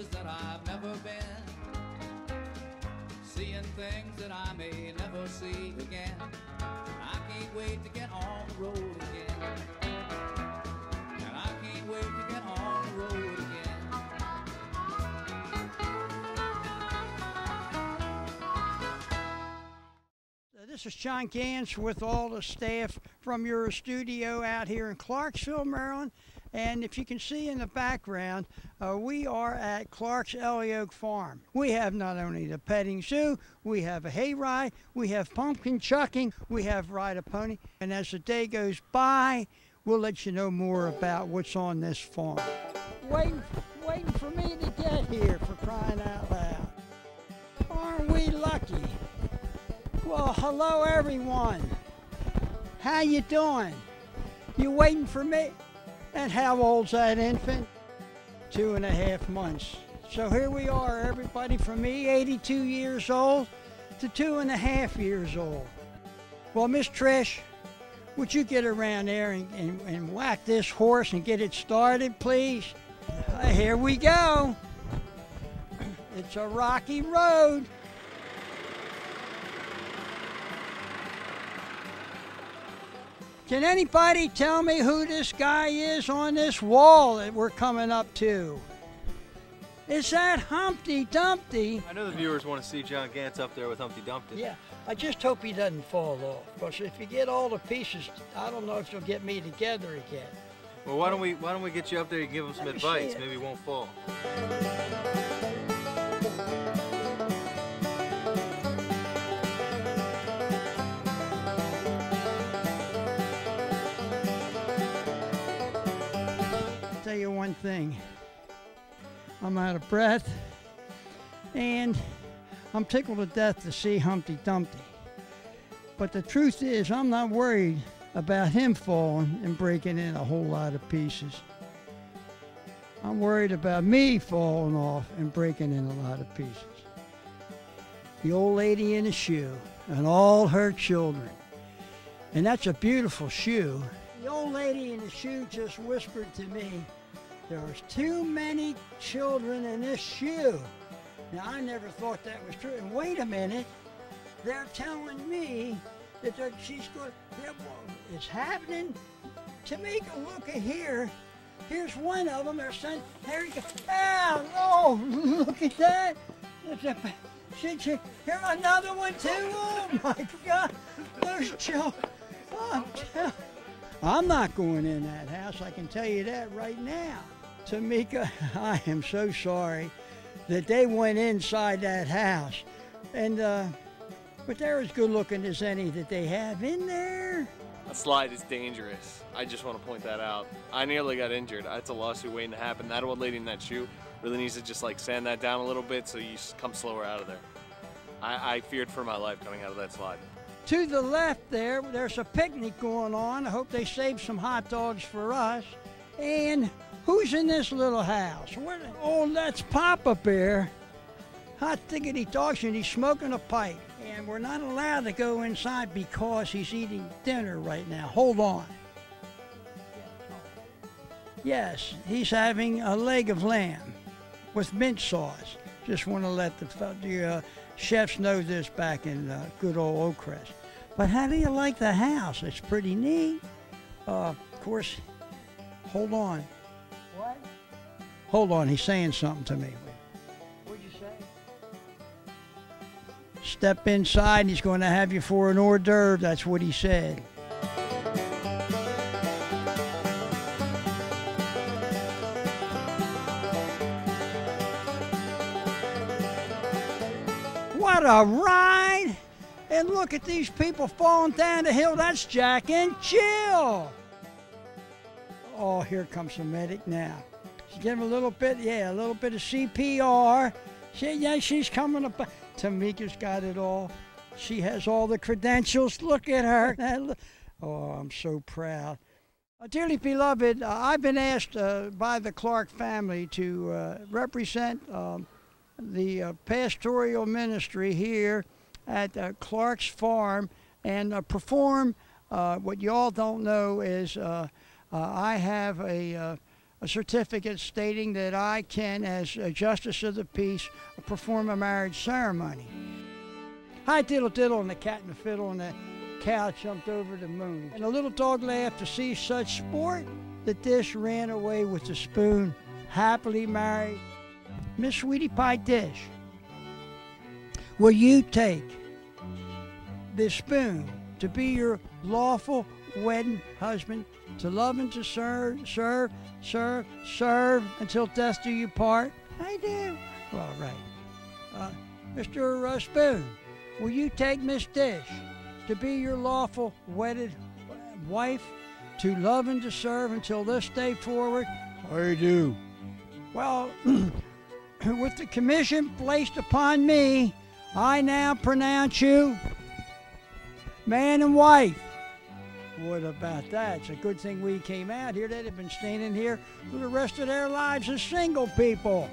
places that I've never been, seeing things that I may never see again. I can't wait to get on the road again, and I can't wait to get on the road again. This is John Gants with all the staff from your studio out here in Clarksville, Maryland. And if you can see in the background, we are at Clarks Elioak Farm. We have not only the petting zoo, we have a hayride, we have pumpkin chucking, we have ride a pony. And as the day goes by, we'll let you know more about what's on this farm. Waiting for me to get here, for crying out loud. Aren't we lucky? Well, hello everyone. How you doing? You waiting for me? And how old's that infant? 2.5 months. So here we are, everybody, from me, 82 years old, to 2.5 years old. Well, Miss Trish, would you get around there and whack this horse and get it started, please? Here we go. It's a rocky road. Can anybody tell me who this guy is on this wall that we're coming up to? Is that Humpty Dumpty? I know the viewers want to see John Gants up there with Humpty Dumpty. Yeah, I just hope he doesn't fall off, because if you get all the pieces, I don't know if you'll get me together again. Well, why don't we get you up there and give him some advice? Maybe he won't fall. Tell you one thing, I'm out of breath and I'm tickled to death to see Humpty Dumpty. But the truth is, I'm not worried about him falling and breaking in a whole lot of pieces. I'm worried about me falling off and breaking in a lot of pieces. The old lady in the shoe and all her children. And that's a beautiful shoe. The old lady in the shoe just whispered to me, there's too many children in this shoe. Now, I never thought that was true. And wait a minute, they're telling me that she's going, it's happening. Tamika, look at here. Here's one of them. They're saying, there you go. Oh, look at that. Here, another one too. Oh my God, those children. I'm not going in that house, I can tell you that right now. Tamika, I am so sorry that they went inside that house. And, but they're as good looking as any that they have in there. A slide is dangerous. I just want to point that out. I nearly got injured. That's a lawsuit waiting to happen. That old lady in that shoe really needs to just like sand that down a little bit so you come slower out of there. I feared for my life coming out of that slide. To the left there, there's a picnic going on. I hope they saved some hot dogs for us. And who's in this little house? Oh, that's Papa Bear. Hot diggity dogs, and he's smoking a pipe. And we're not allowed to go inside because he's eating dinner right now. Hold on. Yes, he's having a leg of lamb with mint sauce. Just want to let the chefs know this back in good old Crest. But how do you like the house? It's pretty neat. Of course, hold on. What? Hold on, he's saying something to me. What'd you say? Step inside, he's going to have you for an hors d'oeuvre. That's what he said. What a ride! And look at these people falling down the hill. That's Jack and Jill. Oh, here comes the medic now. She's giving a little bit, a little bit of CPR. She's coming up. Tamika's got it all. She has all the credentials. Look at her. Oh, I'm so proud. Dearly beloved, I've been asked by the Clark family to represent the pastoral ministry here at Clark's Farm and perform what you all don't know is I have a a certificate stating that I can, as a justice of the peace, perform a marriage ceremony. Hi, diddle diddle, and the cat and the fiddle, and the cow jumped over the moon. And the little dog laughed to see such sport. The dish ran away with the spoon, happily married. Miss Sweetie Pie Dish, will you take this spoon to be your lawful wedding husband, to love and to serve until death do you part? I do. Well, right. Mr. Spoon, will you take Miss Dish to be your lawful wedded wife, to love and to serve until this day forward? I do. Well, with the commission placed upon me, I now pronounce you man and wife. What about that? It's a good thing we came out here. They'd have been standing here for the rest of their lives as single people.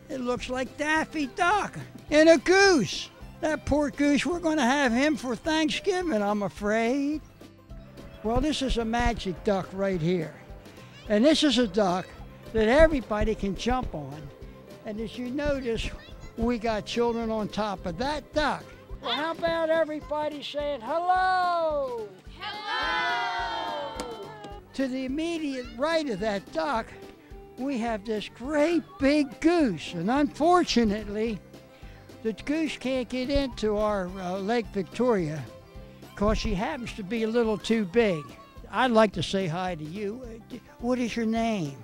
It looks like Daffy Duck and a goose. That poor goose, we're going to have him for Thanksgiving, I'm afraid. Well, this is a magic duck right here. And this is a duck that everybody can jump on. And as you notice, we got children on top of that duck. Well, how about everybody saying hello? Hello! To the immediate right of that duck, we have this great big goose. And unfortunately, the goose can't get into our Lake Victoria because she happens to be a little too big. I'd like to say hi to you. What is your name?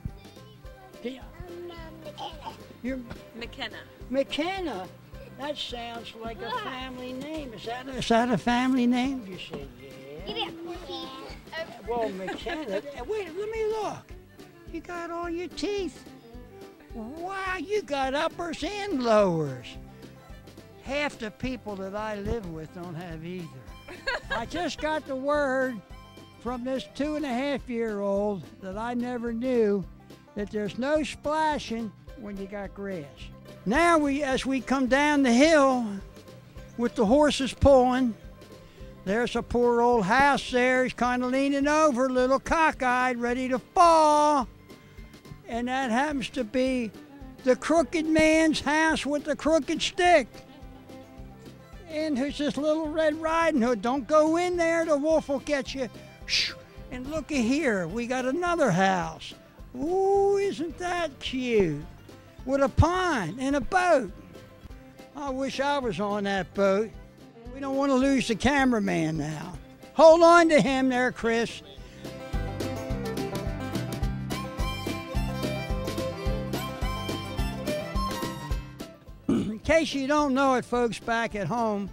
You're McKenna. McKenna. That sounds like a family name. Is that a family name? You said yeah. Well, McKenna. Wait, let me look. You got all your teeth. Wow, you got uppers and lowers. Half the people that I live with don't have either. I just got the word from this 2.5-year-old that I never knew that there's no splashing when you got grass. Now as we come down the hill with the horses pulling, there's a poor old house there. He's kind of leaning over, a little cockeyed, ready to fall. And that happens to be the crooked man's house with the crooked stick. And there's this little Red Riding Hood. Don't go in there, the wolf will get you. And look at here, we got another house. Ooh, isn't that cute? With a pond and a boat. I wish I was on that boat. We don't want to lose the cameraman now. Hold on to him there, Chris. In case you don't know it, folks back at home,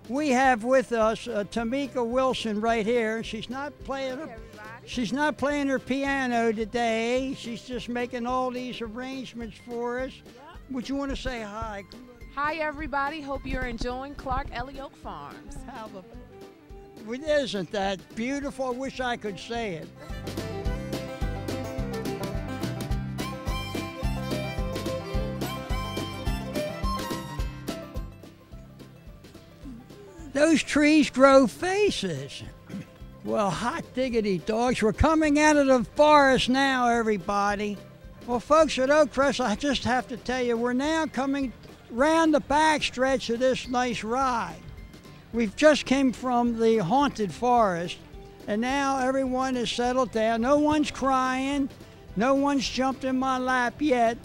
we have with us Tamika Wilson right here. She's not playing her piano today. She's just making all these arrangements for us. Would you want to say hi? Hi, everybody. Hope you're enjoying Clarks Elioak Farms. Isn't that beautiful? I wish I could say it. Those trees grow faces. Well, hot diggity dogs, we're coming out of the forest now, everybody. Well, folks at Oak Crest, I just have to tell you, we're now coming round the back stretch of this nice ride. We've just came from the haunted forest, and now everyone is settled down. No one's crying. No one's jumped in my lap yet.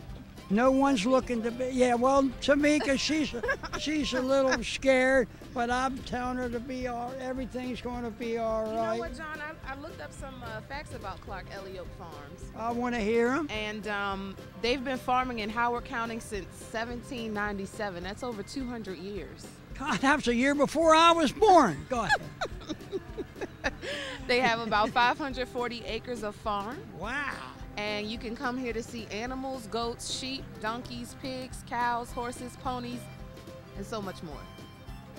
No one's looking to be, yeah, well, Tamika, she's a little scared, but I'm telling her to be everything's going to be all right. You know what, John? I looked up some facts about Clarks Elioak Farms. I want to hear them. And they've been farming in Howard County since 1797. That's over 200 years. God, that was a year before I was born. God. They have about 540 acres of farm. Wow. And you can come here to see animals, goats, sheep, donkeys, pigs, cows, horses, ponies, and so much more.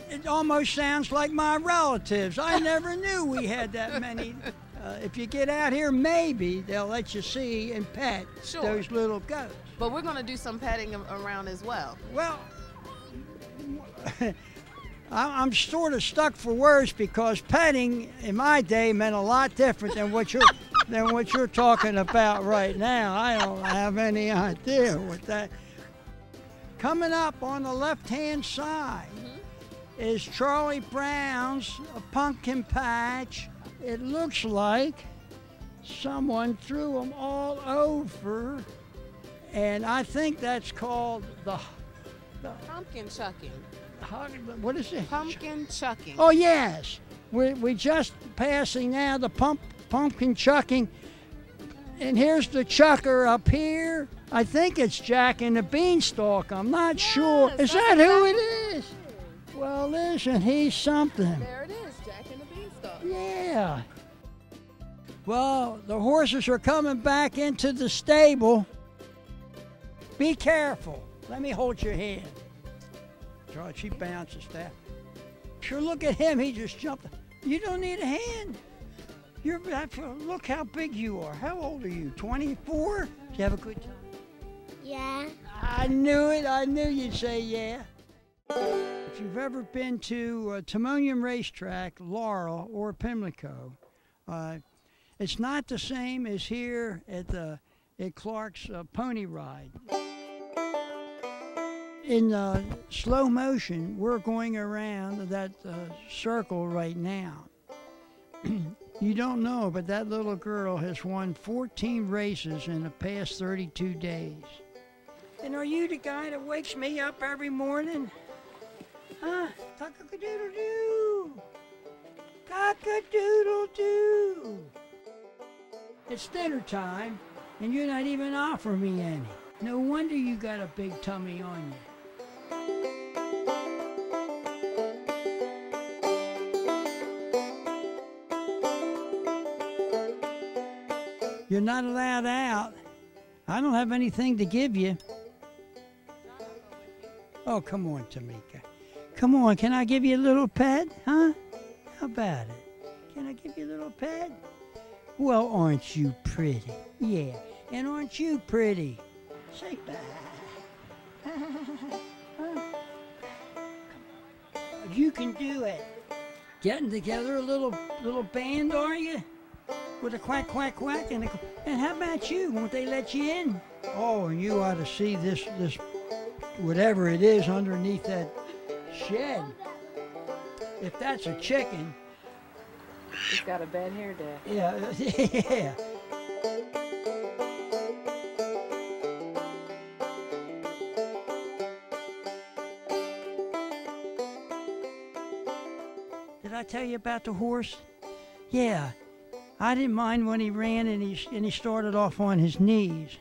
It almost sounds like my relatives. I never knew we had that many. If you get out here, maybe they'll let you see and pet those little goats. But we're going to do some petting around as well. Well, I'm sort of stuck for words because petting in my day meant a lot different than what you're than what you're talking about right now. I don't have any idea what that. Coming up on the left-hand side is Charlie Brown's pumpkin patch. It looks like someone threw them all over, and I think that's called the Pumpkin chucking. what is it? Pumpkin chucking. Oh yes, we just passing now the pumpkin chucking, and here's the chucker up here. I think it's Jack and the Beanstalk. I'm not sure. Is that who it is? Well, isn't he something? There it is, Jack and the Beanstalk. Yeah. Well, the horses are coming back into the stable. Be careful. Let me hold your hand. Charlie, she bounces that. Sure, look at him. He just jumped. You don't need a hand. Look how big you are. How old are you? 24? Did you have a good time? Yeah. I knew it. I knew you'd say yeah. If you've ever been to Timonium Racetrack, Laurel, or Pimlico, it's not the same as here at Clark's Pony Ride. In slow motion, we're going around that circle right now. You don't know, but that little girl has won 14 races in the past 32 days. And are you the guy that wakes me up every morning? Huh? Cock-a-doodle-doo! Cock-a-doodle-doo! It's dinner time, and you're not even offering me any. No wonder you got a big tummy on you. You're not allowed out. I don't have anything to give you. Oh, come on, Tamika. Come on, can I give you a little pet, huh? How about it? Can I give you a little pet? Well, aren't you pretty? Yeah, and aren't you pretty? Say bye. You can do it. Getting together a little band, are you? With a quack, quack, quack, and how about you? Won't they let you in? Oh, and you ought to see this whatever it is underneath that shed. If that's a chicken. He's got a bad hair day. Yeah, yeah. Did I tell you about the horse? Yeah. I didn't mind when he ran and he started off on his knees.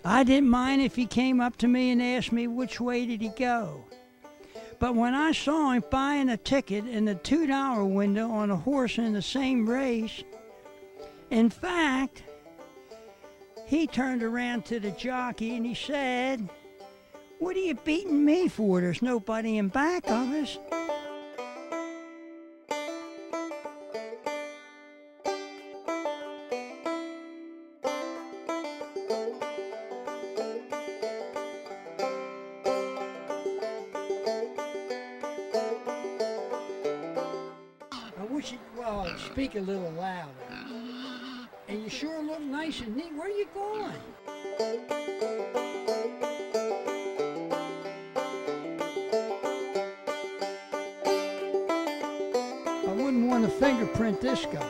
I didn't mind if he came up to me and asked me which way did he go. But when I saw him buying a ticket in the $2 window on a horse in the same race, in fact, he turned around to the jockey and he said, "What are you beating me for? There's nobody in back of us." Well, speak a little louder. And you sure look nice and neat. Where are you going? I wouldn't want to fingerprint this guy.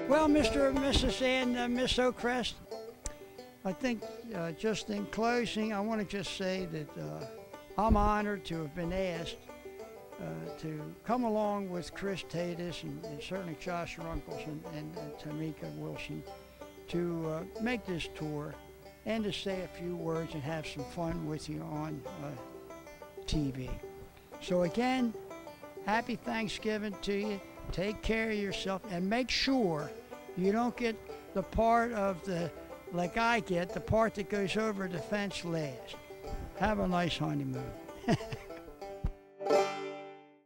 Well, Mr. and Mrs. and Miss Crest, I think just in closing, I want to just say that I'm honored to have been asked to come along with Chris Tatus and certainly Josh Runkles and Tamika Wilson to make this tour and to say a few words and have some fun with you on TV. So again, happy Thanksgiving to you. Take care of yourself and make sure you don't get the part of like I get, the part that goes over the fence last. Have a nice honeymoon.